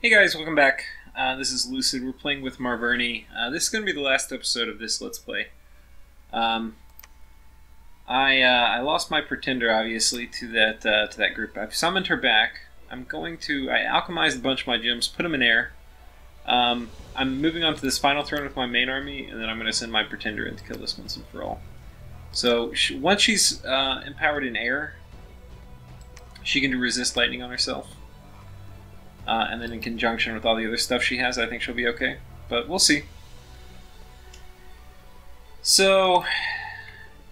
Hey guys, welcome back. This is Lucid. We're playing with Marverni. This is going to be the last episode of this Let's Play. I lost my pretender, obviously, to that group. I've summoned her back. I alchemized a bunch of my gems, put them in air. I'm moving on to this final turn with my main army, and then I'm going to send my pretender in to kill this once and for all. So once she's empowered in air, she can do resist lightning on herself. And then in conjunction with all the other stuff she has, I think she'll be okay. But we'll see. So,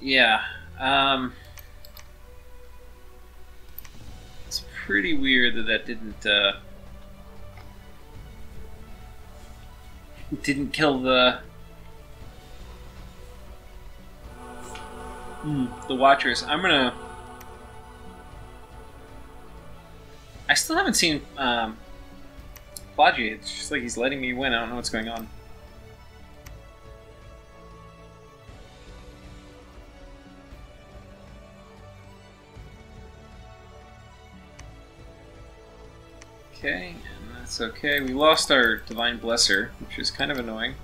yeah. It's pretty weird that didn't kill the Watchers. I still haven't seen Blodgy. It's just like he's letting me win. I don't know what's going on. Okay, and that's okay. We lost our Divine Blesser, which is kind of annoying.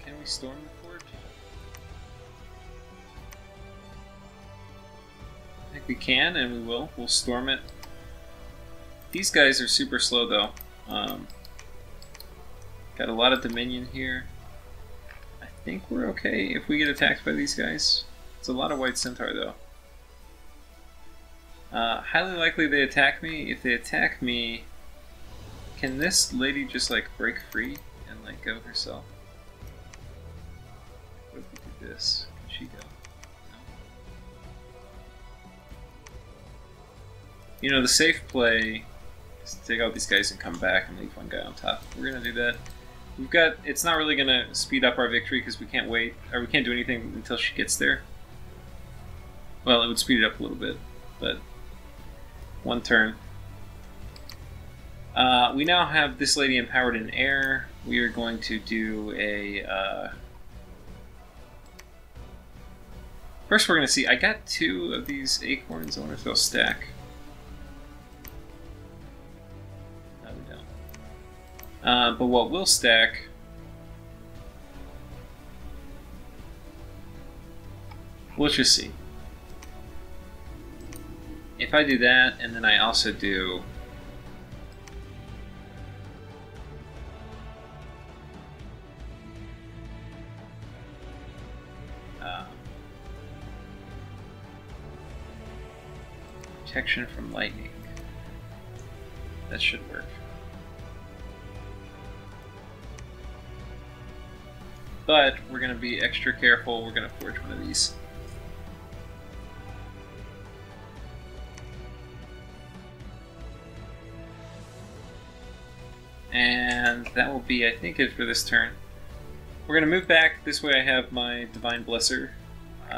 Can we storm the fort? I think we can, and we will. We'll storm it. These guys are super slow, though. Got a lot of Dominion here. I think we're okay if we get attacked by these guys. It's a lot of White Centaur, though. Highly likely they attack me. If they attack me, can this lady just, like, break free and, like, go herself? What if we do this? Can she go? No. You know, the safe play is to take out these guys and come back and leave one guy on top. We're gonna do that. It's not really gonna speed up our victory because we can't wait, or we can't do anything until she gets there. Well, it would speed it up a little bit, but one turn. We now have this lady empowered in air. We are going to do a... First we're going to see... I got 2 of these acorns. I wonder if they'll stack. No, we don't. But what will stack... Let's just see. If I do that, and then I also do... protection from lightning. That should work. But we're going to be extra careful. We're going to forge one of these. And that will be, I think, it for this turn. We're going to move back. This way I have my Divine Blesser.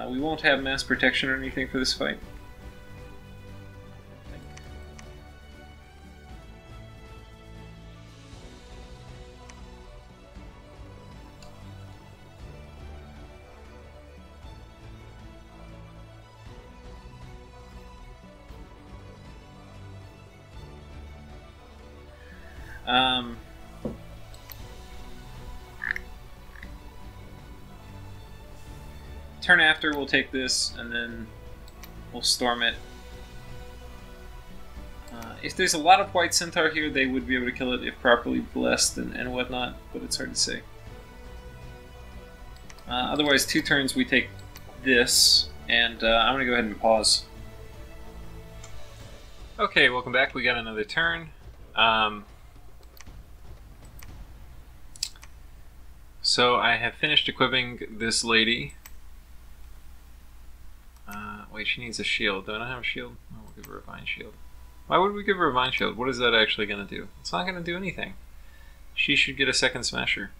We won't have mass protection or anything for this fight. Turn after, we'll take this, and then we'll storm it. If there's a lot of White Centaur here, they would be able to kill it if properly blessed and whatnot, but it's hard to say. Otherwise, 2 turns we take this, and I'm going to go ahead and pause. Okay, welcome back. We got another turn. So I have finished equipping this lady. Wait, she needs a shield. Do I not have a shield? Oh, we'll give her a vine shield. Why would we give her a vine shield? What is that actually going to do? It's not going to do anything. She should get a second smasher.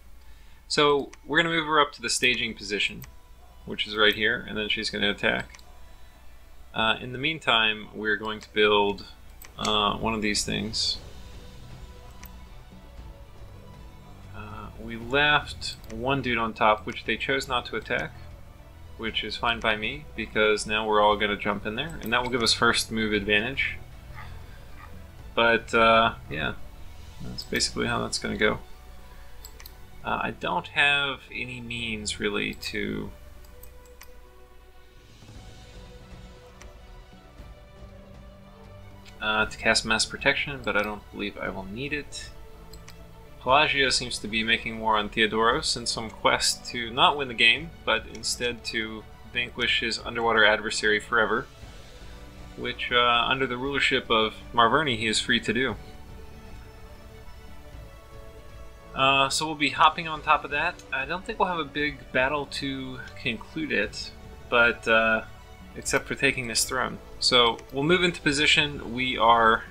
So we're going to move her up to the staging position, which is right here, and then she's going to attack. In the meantime, we're going to build one of these things. We left one dude on top, which they chose not to attack, which is fine by me, because now we're all going to jump in there, and that will give us first move advantage. But yeah, that's basically how that's going to go. I don't have any means really to cast Mass Protection, but I don't believe I will need it. Pelagia seems to be making war on Theodoros in some quest to not win the game, but instead to vanquish his underwater adversary forever, which under the rulership of Marverni he is free to do. So we'll be hopping on top of that. I don't think we'll have a big battle to conclude it, but except for taking this throne. So we'll move into position. We're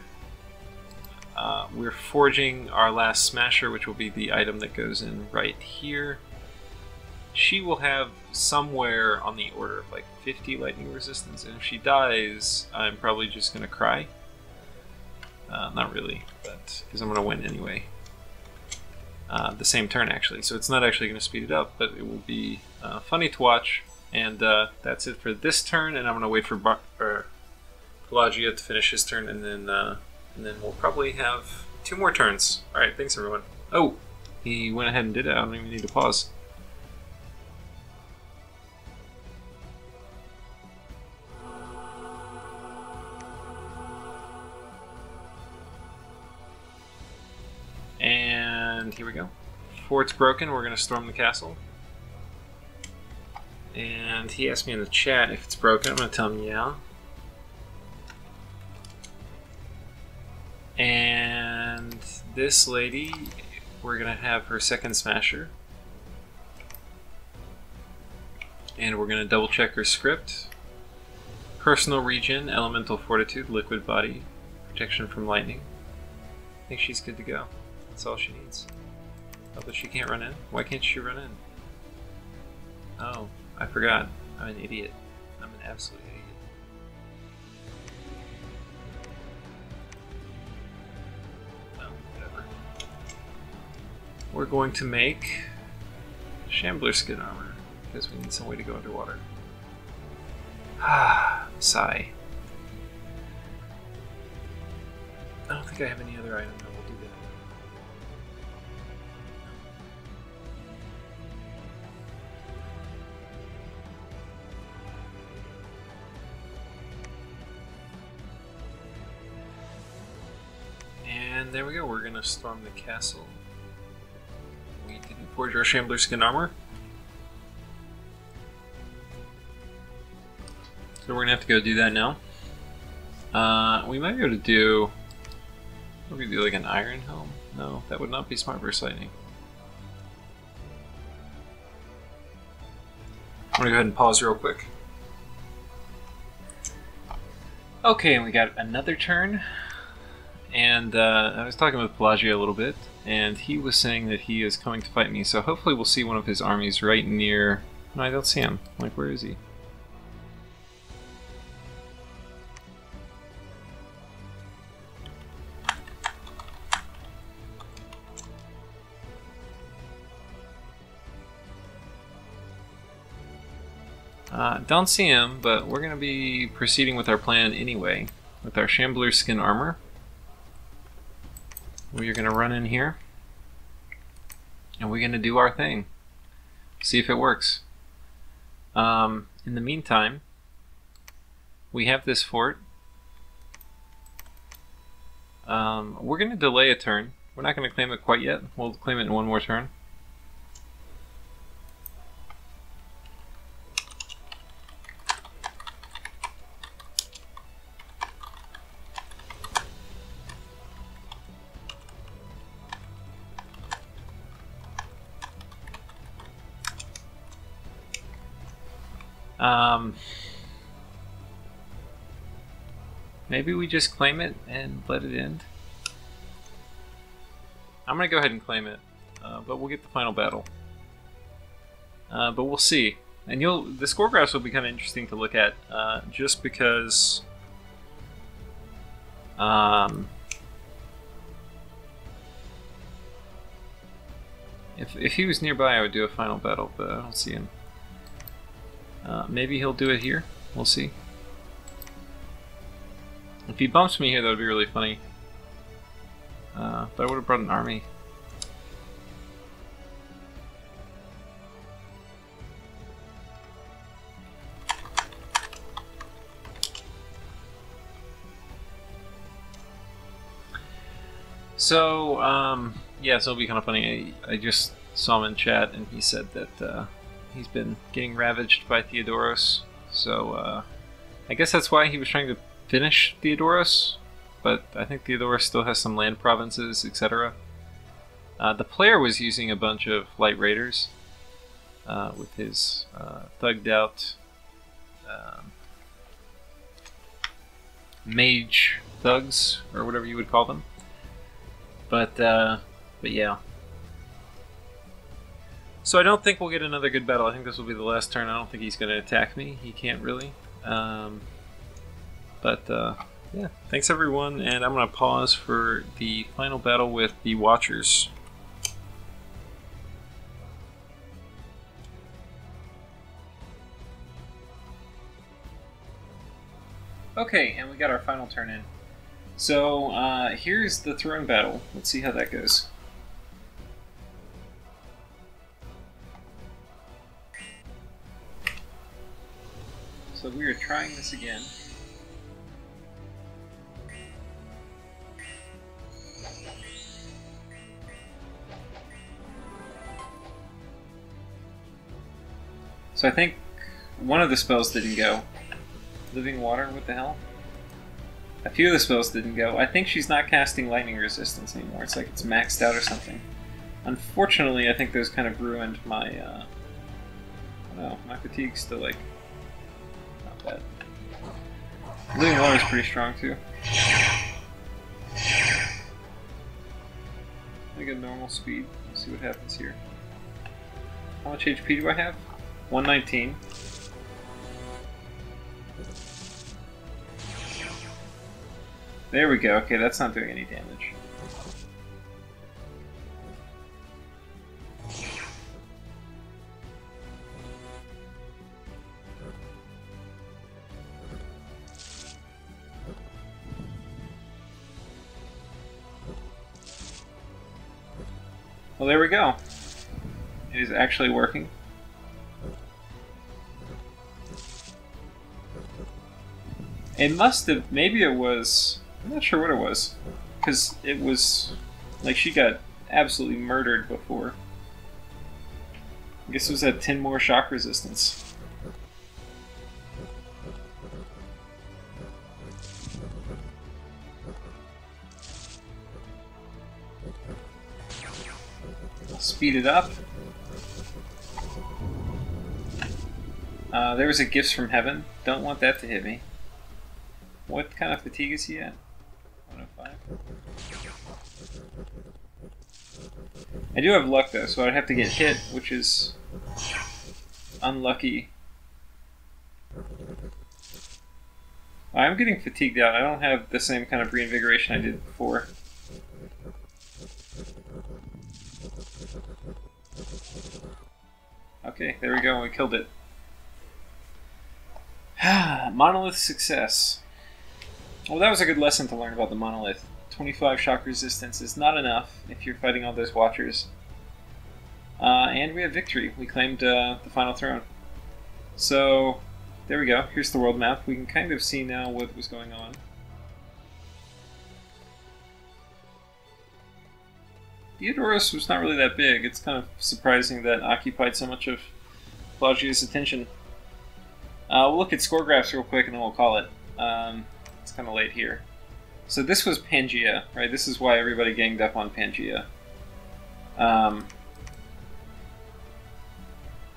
forging our last smasher, which will be the item that goes in right here. She will have somewhere on the order of like 50 lightning resistance, and if she dies, I'm probably just going to cry. Not really, but because I'm going to win anyway. The same turn actually, so it's not actually going to speed it up, but it will be funny to watch. And that's it for this turn, and I'm going to wait for Pelagia to finish his turn, and then we'll probably have 2 more turns. Alright, thanks everyone. Oh, he went ahead and did it. I don't even need to pause. And here we go. Fort's broken, we're going to storm the castle. And he asked me in the chat if it's broken. I'm going to tell him yeah. And this lady, we're going to have her second smasher. And we're going to double check her script. Personal regen, elemental fortitude, liquid body, protection from lightning. I think she's good to go. That's all she needs. Oh, but she can't run in? Why can't she run in? Oh, I forgot. I'm an idiot. I'm an absolute idiot. We're going to make Shambler skin armor because we need some way to go underwater. Ah, sigh. I don't think I have any other item that will do that. And there we go. We're going to storm the castle. We didn't forge our Shambler skin armor. So we're going to have to go do that now. We might be able to do... We're going to do like an iron helm? No, that would not be smart versus lightning. I'm going to go ahead and pause real quick. Okay, and we got another turn. And I was talking with Pelagia a little bit, and he was saying that he is coming to fight me, so hopefully we'll see one of his armies right near... No, I don't see him. Like, where is he? Don't see him, but we're going to be proceeding with our plan anyway, with our Shambler skin armor. We're going to run in here, and we're going to do our thing. See if it works. In the meantime, we have this fort. We're going to delay a turn. We're not going to claim it quite yet. We'll claim it in one more turn. Maybe we just claim it and let it end. I'm gonna go ahead and claim it, but we'll get the final battle. But we'll see. And the score graphs will be kind of interesting to look at, just because if he was nearby, I would do a final battle, but I don't see him. Maybe he'll do it here. We'll see. If he bumps me here, that would be really funny. but I would have brought an army. So, yeah, so it'll be kind of funny. I just saw him in chat, and he said that he's been getting ravaged by Theodoros. So, I guess that's why he was trying to finish Theodoros. But I think Theodoros still has some land provinces, etc. The player was using a bunch of light raiders with his thugged out mage thugs, or whatever you would call them. But yeah. So I don't think we'll get another good battle. I think this will be the last turn. I don't think he's going to attack me. He can't really. Yeah, thanks everyone, and I'm going to pause for the final battle with the Watchers. Okay, and we got our final turn in. So, here's the throne battle. Let's see how that goes. So we are trying this again. So I think one of the spells didn't go. Living Water, what the hell? A few of the spells didn't go. I think she's not casting lightning resistance anymore. It's like it's maxed out or something. Unfortunately, I think those kind of ruined my, I don't know, my fatigue's still like, not bad. Living Water is pretty strong too. Let me get normal speed. Let's see what happens here. How much HP do I have? 119. There we go. Okay, that's not doing any damage. Well, there we go. It is actually working. It must have, maybe it was, I'm not sure what it was, because it was, like, she got absolutely murdered before. I guess it was at 10 more shock resistance. Speed it up. There was a Gifts from Heaven. Don't want that to hit me. What kind of fatigue is he at? 105. I do have luck though, so I'd have to get hit, which is unlucky. I'm getting fatigued out. I don't have the same kind of reinvigoration I did before. Okay, there we go. We killed it. Monolith success. Well, that was a good lesson to learn about the monolith. 25 shock resistance is not enough if you're fighting all those Watchers. And we have victory. We claimed the final throne. So, there we go. Here's the world map. We can kind of see now what was going on. Theodoros was not really that big. It's kind of surprising that occupied so much of Pelagia's attention. We'll look at score graphs real quick and then we'll call it. It's kind of late here. So this was Pangaea, right? This is why everybody ganged up on Pangaea. I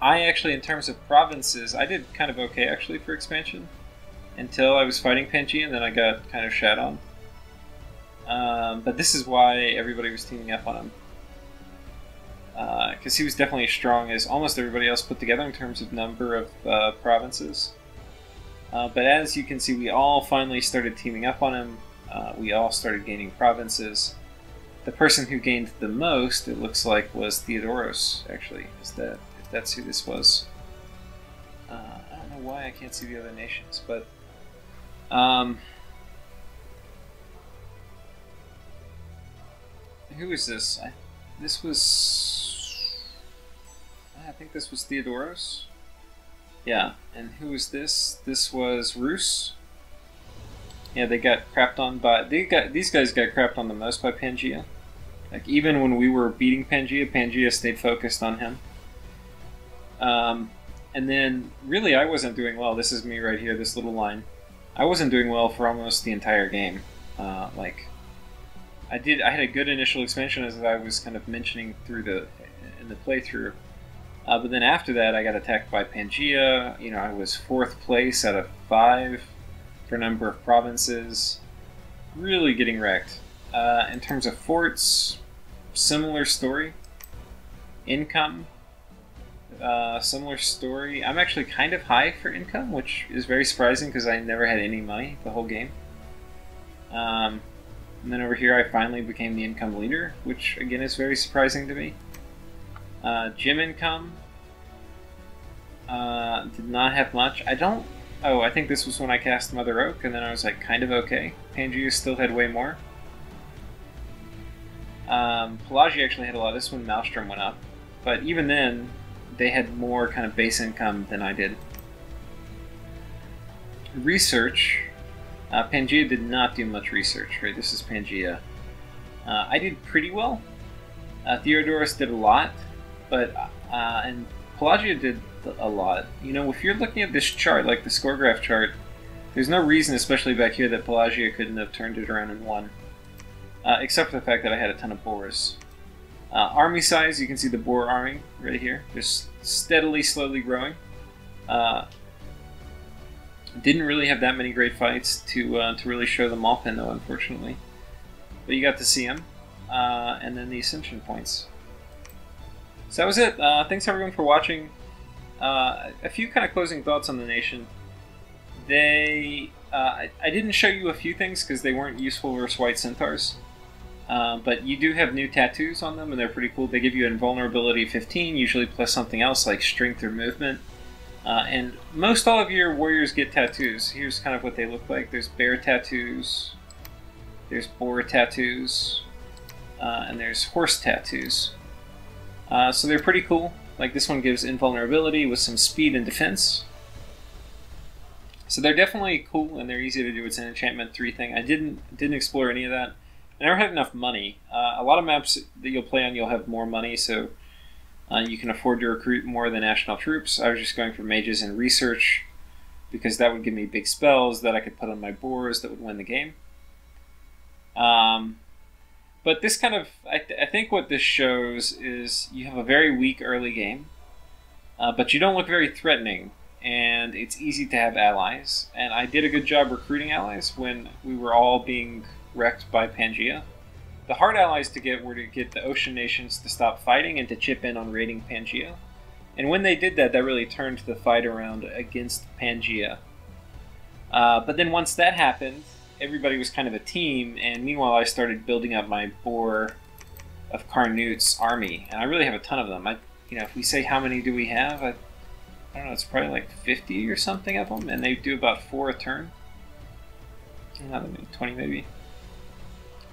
actually, in terms of provinces, I did kind of okay actually for expansion until I was fighting Pangaea, and then I got kind of shat on. But this is why everybody was teaming up on him. Because he was definitely as strong as almost everybody else put together in terms of number of provinces. But as you can see, we all finally started teaming up on him. We all started gaining provinces. The person who gained the most, it looks like, was Theodoros, actually. If that's who this was. I don't know why I can't see the other nations, but... who is this? This was... I think this was Theodoros. Yeah, and who was this? This was Rus. Yeah, they got crapped on by... These guys got crapped on the most by Pangea. Like, even when we were beating Pangea, Pangea stayed focused on him. And then, really, I wasn't doing well. This is me right here, this little line. I wasn't doing well for almost the entire game. Like, I had a good initial expansion, as I was kind of mentioning in the playthrough. But then after that, I got attacked by Pangea. You know, I was 4th place out of 5 for a number of provinces. Really getting wrecked. In terms of forts, similar story. Income, similar story. I'm actually kind of high for income, which is very surprising because I never had any money the whole game. And then over here I finally became the income leader, which again is very surprising to me. Gym income, did not have much. I think this was when I cast Mother Oak, and then I was like kind of okay. Pangea still had way more. Pelagia actually had a lot. This one Maelstrom went up, but even then they had more kind of base income than I did. Research, Pangea did not do much research, right? This is Pangea. I did pretty well. Theodoros did a lot, but and Pelagia did a lot. You know, if you're looking at this chart, like the score graph chart, there's no reason, especially back here, that Pelagia couldn't have turned it around and won. Except for the fact that I had a ton of Boars. Army size, you can see the Boar army right here, just steadily, slowly growing. Didn't really have that many great fights to really show them off in, though, unfortunately. But you got to see them. And then the Ascension points. So that was it. Thanks everyone for watching. A few kind of closing thoughts on the nation. I didn't show you a few things because they weren't useful versus White Centaurs. But you do have new tattoos on them, and they're pretty cool. They give you invulnerability 15, usually plus something else like strength or movement. And most all of your warriors get tattoos. Here's kind of what they look like. There's bear tattoos, there's boar tattoos, and there's horse tattoos. So they're pretty cool. Like this one gives invulnerability with some speed and defense. So they're definitely cool, and they're easy to do. It's an enchantment 3 thing. I didn't explore any of that. I never had enough money. A lot of maps that you'll play on, you'll have more money, so you can afford to recruit more of the national troops. I was just going for mages and research because that would give me big spells that I could put on my boars that would win the game. But this kind of, I think what this shows is you have a very weak early game, but you don't look very threatening, and it's easy to have allies. And I did a good job recruiting allies when we were all being wrecked by Pangea. The hard allies to get were to get the ocean nations to stop fighting and to chip in on raiding Pangea. And when they did that, that really turned the fight around against Pangea. But then once that happened, everybody was kind of a team, and meanwhile I started building up my Boar of Carnut's army, and I really have a ton of them. You know, if we say how many do we have, I don't know, it's probably like 50 or something of them, and they do about 4 a turn. Not 20 maybe.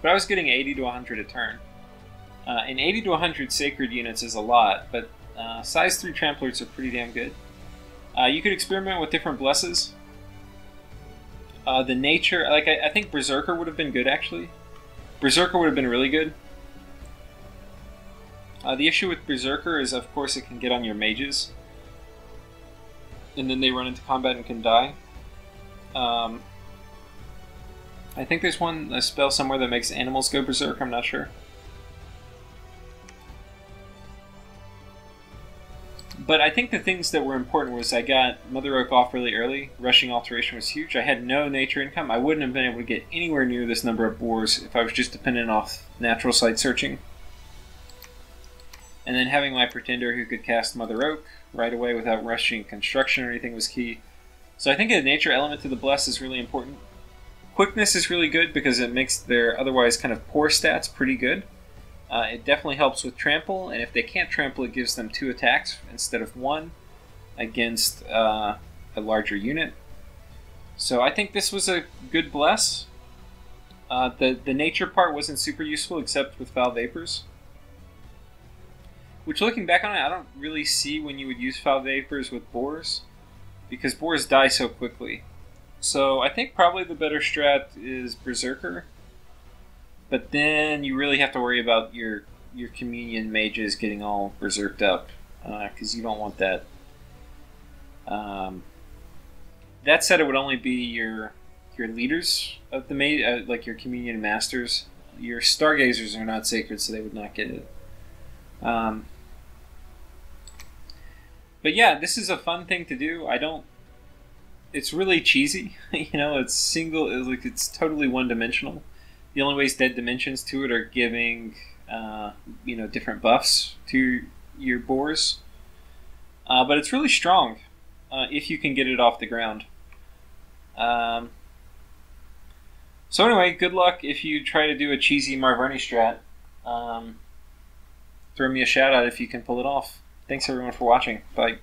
But I was getting 80 to 100 a turn. And 80 to 100 sacred units is a lot, but size 3 tramplers are pretty damn good. You could experiment with different blesses. The nature, like I think Berserker would have been good actually. Berserker would have been really good. The issue with Berserker is, of course, it can get on your mages, and then they run into combat and can die. I think there's a spell somewhere that makes animals go berserk, I'm not sure. But I think the things that were important was I got Mother Oak off really early. Rushing Alteration was huge. I had no nature income. I wouldn't have been able to get anywhere near this number of boars if I was just dependent off natural site searching. And then having my Pretender who could cast Mother Oak right away without rushing construction or anything was key. So I think a nature element to the Bless is really important. Quickness is really good because it makes their otherwise kind of poor stats pretty good. It definitely helps with trample, and if they can't trample, it gives them 2 attacks instead of 1 against a larger unit. So I think this was a good bless. The nature part wasn't super useful except with foul vapors. Which, looking back on it, I don't really see when you would use foul vapors with boars, because boars die so quickly. So I think probably the better strat is berserker, but then you really have to worry about your communion mages getting all berserked up, because you don't want that. That said, it would only be your leaders of the mage, like your communion masters. Your stargazers are not sacred, so they would not get it. But yeah, this is a fun thing to do. It's really cheesy, you know. It's it's totally one-dimensional. The only ways to add dimensions to it are giving, different buffs to your boars. But it's really strong if you can get it off the ground. So anyway, good luck if you try to do a cheesy Marverni strat. Throw me a shout out if you can pull it off. Thanks everyone for watching. Bye.